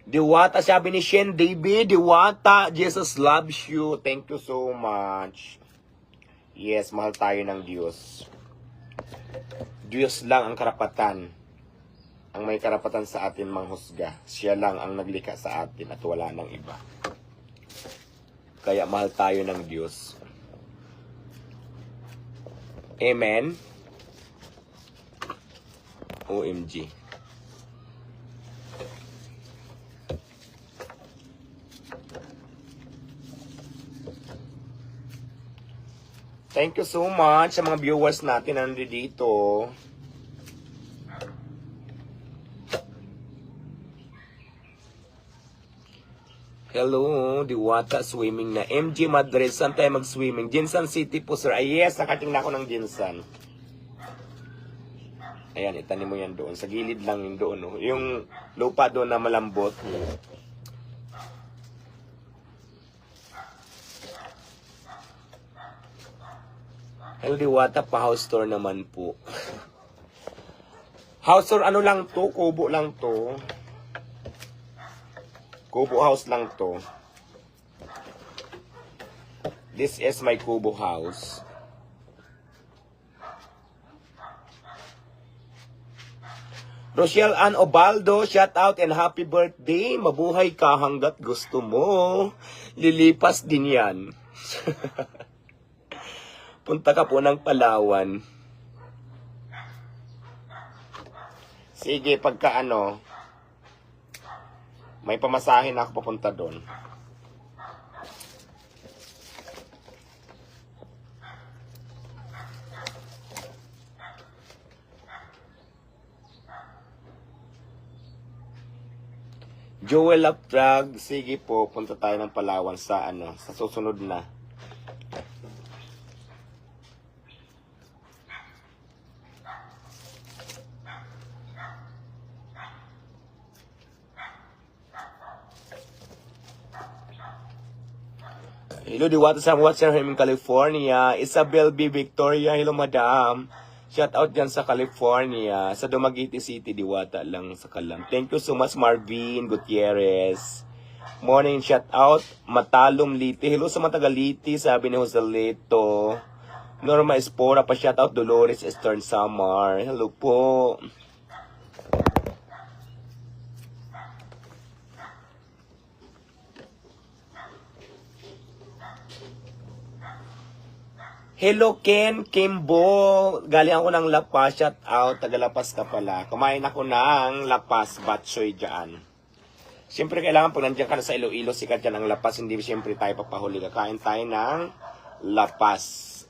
Diwata, sabi ni Shen David, Diwata, Jesus loves you. Thank you so much. Yes, mahal tayo ng Diyos. Diyos lang ang karapatan. Ang may karapatan sa atin manghusga. Siya lang ang naglikha sa atin at wala nang iba. Kaya mahal tayo ng Diyos. Amen? OMG. Thank you so much sa mga viewers natin na nandito. Hello, Diwata swimming na. MG Madrid, saan tayo mag-swimming? Jinsan City po, sir. Ay, yes, nakating na ako ng Jinsan. Ayan, itanim mo yan doon. Sa gilid lang yung doon. Oh. Yung lupa doon na malambot. Hello, Diwata, pa-house tour naman po. House tour, ano lang to? Kubo lang to. Kubo house lang to. This is my Kubo house. Rochelle Ann Obaldo, shout out and happy birthday. Mabuhay ka hanggat gusto mo. Lilipas din yan. Punta ka po ng Palawan. Sige, pagka ano, may pamasahin ako papunta doon. Joel Updrag, sige po, punta tayo ng Palawan sa ano, sa susunod na. Hello, Diwata sa Watson in California. Isabel B. Victoria, hello madam. Shout out dyan sa California. Sa Dumaguete City, Diwata lang sa Kalam. Thank you so much, Marvin Gutierrez. Morning shout out. Matalom Liti. Hello sa Matagaliti, sabi ni Joselito. Norma Espora pa shout out. Dolores Eastern Samar. Hello po. Hello Ken, Kimbo, galing ako ng Lapas, shout out, taga-Lapas ka pala. Kumain ako ng Lapas, batsoy dyan. Siyempre kailangan pag nandiyan ka na sa Iloilo, sikat dyan ang Lapas, hindi siyempre tayo papahuli. Kakain tayo ng Lapas.